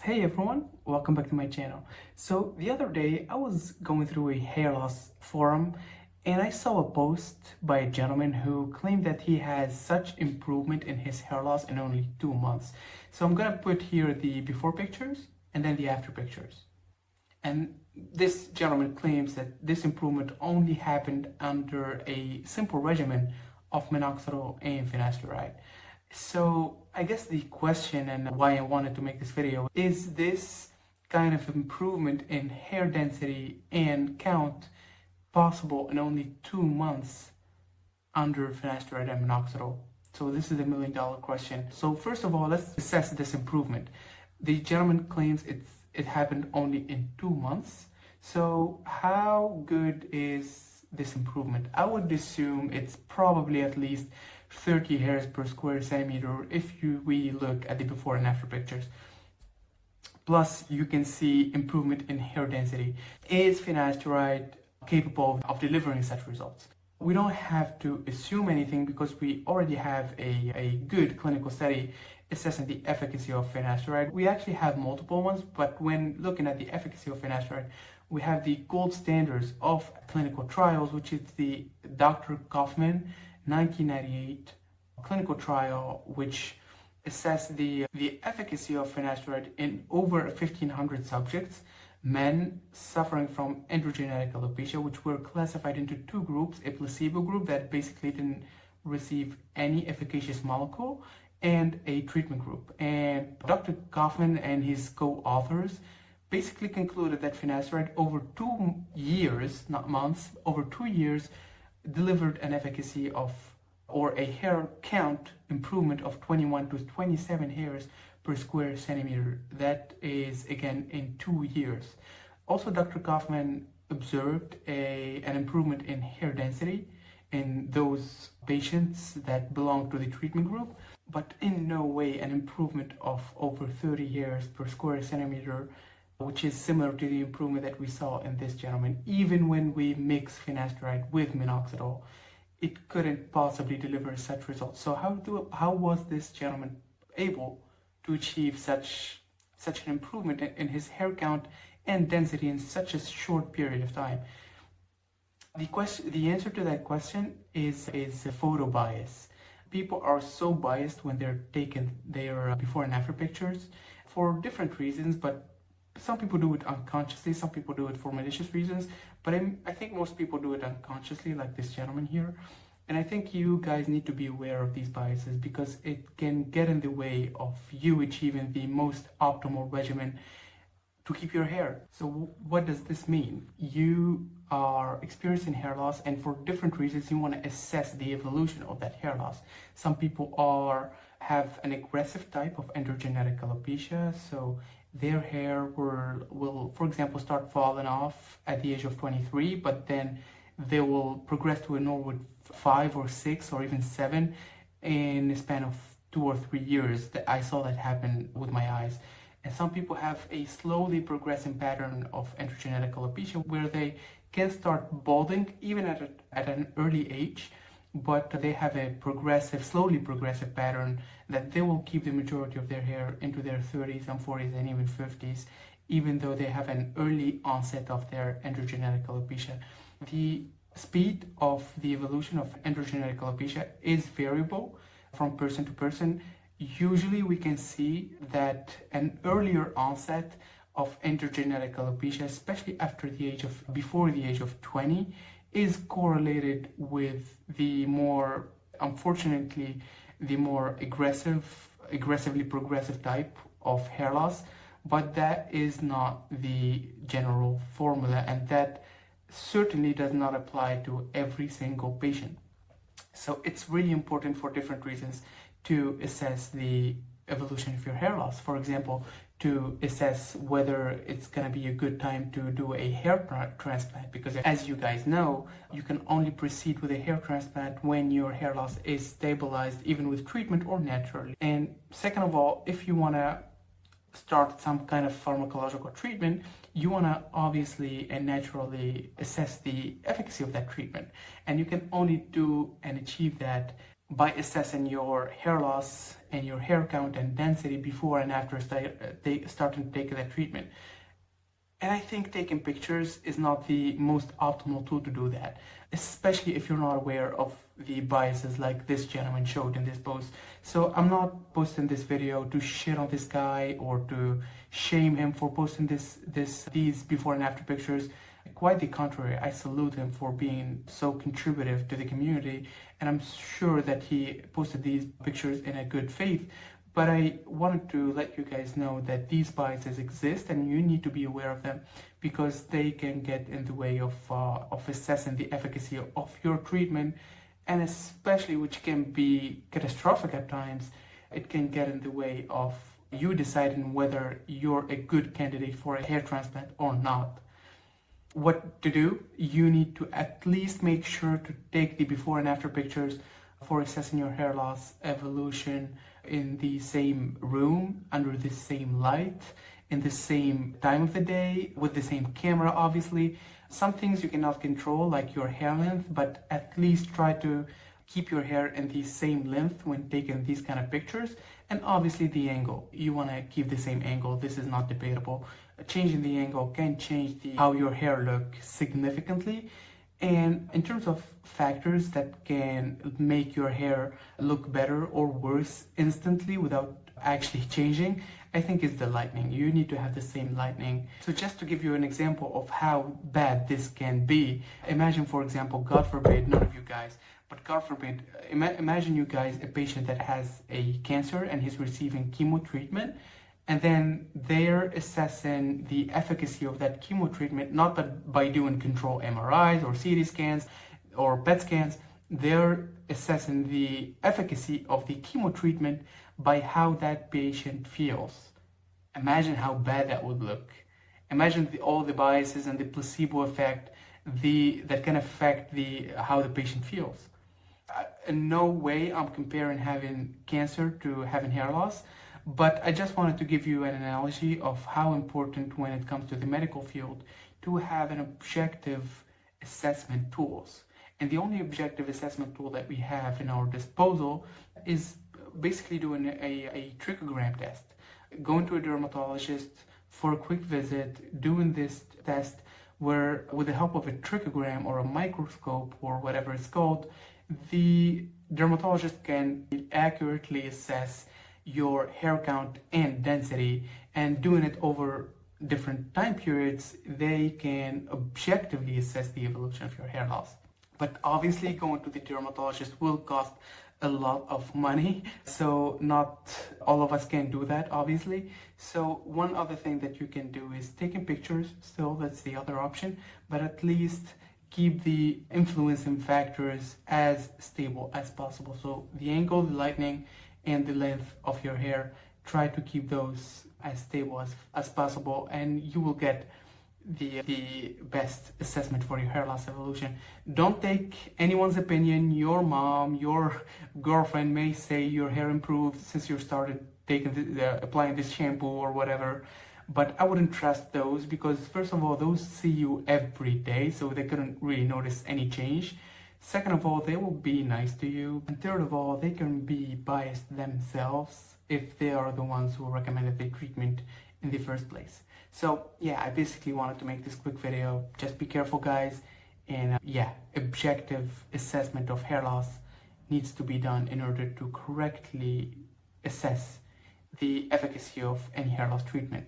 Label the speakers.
Speaker 1: Hey everyone, welcome back to my channel. So the other day I was going through a hair loss forum and I saw a post by a gentleman who claimed that he has such improvement in his hair loss in only 2 months. So I'm gonna put here the before pictures and then the after pictures. And this gentleman claims that this improvement only happened under a simple regimen of minoxidil and finasteride. So I guess the question and why I wanted to make this video is this kind of improvement in hair density and count possible in only 2 months under finasteride and minoxidil? So this is the $1,000,000 question. So first of all, let's assess this improvement. The gentleman claims it happened only in 2 months. So how good is this improvement? I would assume it's probably at least 30 hairs per square centimeter if we look at the before and after pictures. Plus, you can see improvement in hair density. Is finasteride capable of delivering such results? We don't have to assume anything because we already have a good clinical study assessing the efficacy of finasteride. We actually have multiple ones, but when looking at the efficacy of finasteride, we have the gold standards of clinical trials, which is the Dr. Kaufman 1998 clinical trial, which assessed the efficacy of finasteride in over 1,500 subjects, men suffering from androgenetic alopecia, which were classified into two groups: a placebo group that basically didn't receive any efficacious molecule, and a treatment group. And Dr. Kaufman and his co-authors basically concluded that finasteride over 2 years, not months, over 2 years, delivered an efficacy of, or a hair count improvement of 21 to 27 hairs per square centimeter. That is, again, in 2 years. Also, Dr. Kaufman observed an improvement in hair density in those patients that belong to the treatment group, but in no way an improvement of over 30 hairs per square centimeter, which is similar to the improvement that we saw in this gentleman. Even when we mix finasteride with minoxidil, it couldn't possibly deliver such results. So how was this gentleman able to achieve such an improvement in his hair count and density in such a short period of time? The answer to that question is a photo bias. People are so biased when they're taking their before and after pictures for different reasons, but some people do it unconsciously, some people do it for malicious reasons, but I think most people do it unconsciously, like this gentleman here. And I think you guys need to be aware of these biases because it can get in the way of you achieving the most optimal regimen to keep your hair. So what does this mean? You are experiencing hair loss, and for different reasons you want to assess the evolution of that hair loss. Some people have an aggressive type of androgenetic alopecia, so their hair will, for example, start falling off at the age of 23, but then they will progress to a normal 5 or 6 or even 7 in a span of 2 or 3 years. I saw that happen with my eyes. And some people have a slowly progressing pattern of androgenetic alopecia where they can start balding even at an early age, but they have a slowly progressive pattern that they will keep the majority of their hair into their 30s and 40s and even 50s, even though they have an early onset of their androgenetic alopecia. The speed of the evolution of androgenetic alopecia is variable from person to person. Usually we can see that an earlier onset of androgenetic alopecia, especially before the age of 20, is correlated with unfortunately, the more aggressively progressive type of hair loss. But that is not the general formula, and that certainly does not apply to every single patient. So it's really important for different reasons to assess the evolution of your hair loss. For example, to assess whether it's going to be a good time to do a hair transplant, because as you guys know, you can only proceed with a hair transplant when your hair loss is stabilized, even with treatment or naturally. And second of all, if you want to start some kind of pharmacological treatment, you want to obviously and naturally assess the efficacy of that treatment. And you can only do and achieve that by assessing your hair loss and your hair count and density before and after starting to take that treatment. And I think taking pictures is not the most optimal tool to do that, especially if you're not aware of the biases like this gentleman showed in this post. So I'm not posting this video to shit on this guy or to shame him for posting these before and after pictures. Quite the contrary, I salute him for being so contributive to the community, and I'm sure that he posted these pictures in a good faith. But I wanted to let you guys know that these biases exist and you need to be aware of them, because they can get in the way of assessing the efficacy of your treatment, and especially, which can be catastrophic at times, it can get in the way of you deciding whether you're a good candidate for a hair transplant or not. What to do? You need to at least make sure to take the before and after pictures for assessing your hair loss evolution in the same room, under the same light, in the same time of the day, with the same camera, obviously. Some things you cannot control, like your hair length, but at least try to keep your hair in the same length when taking these kind of pictures. And obviously the angle, you want to keep the same angle. This is not debatable. Changing the angle can change how your hair looks significantly. And in terms of factors that can make your hair look better or worse instantly without actually changing, I think it's the lightning. You need to have the same lightning. So just to give you an example of how bad this can be, imagine, for example, God forbid, none of you guys, but God forbid, imagine you guys, a patient that has a cancer and he's receiving chemo treatment, and then they're assessing the efficacy of that chemo treatment, not by doing control MRIs or CT scans or PET scans. They're assessing the efficacy of the chemo treatment by how that patient feels. Imagine how bad that would look. Imagine all the biases and the placebo effect that can affect how the patient feels. In no way I'm comparing having cancer to having hair loss, but I just wanted to give you an analogy of how important, when it comes to the medical field, to have an objective assessment tools. And the only objective assessment tool that we have in our disposal is basically doing a trichogram test. Going to a dermatologist for a quick visit, doing this test where, with the help of a trichogram or a microscope or whatever it's called, the dermatologist can accurately assess your hair count and density, and doing it over different time periods, they can objectively assess the evolution of your hair loss. But obviously going to the dermatologist will cost a lot of money, so not all of us can do that, obviously. So one other thing that you can do is taking pictures. Still, that's the other option, but at least keep the influencing factors as stable as possible. So the angle, the lightning, and the length of your hair, try to keep those as stable as possible, and you will get the best assessment for your hair loss evolution. Don't take anyone's opinion. Your mom, your girlfriend may say your hair improved since you started applying this shampoo or whatever, but I wouldn't trust those, because first of all, those see you every day, so they couldn't really notice any change. Second of all, they will be nice to you. And third of all, they can be biased themselves if they are the ones who recommended the treatment in the first place. So yeah, I basically wanted to make this quick video. Just be careful, guys. And yeah, objective assessment of hair loss needs to be done in order to correctly assess the efficacy of any hair loss treatment.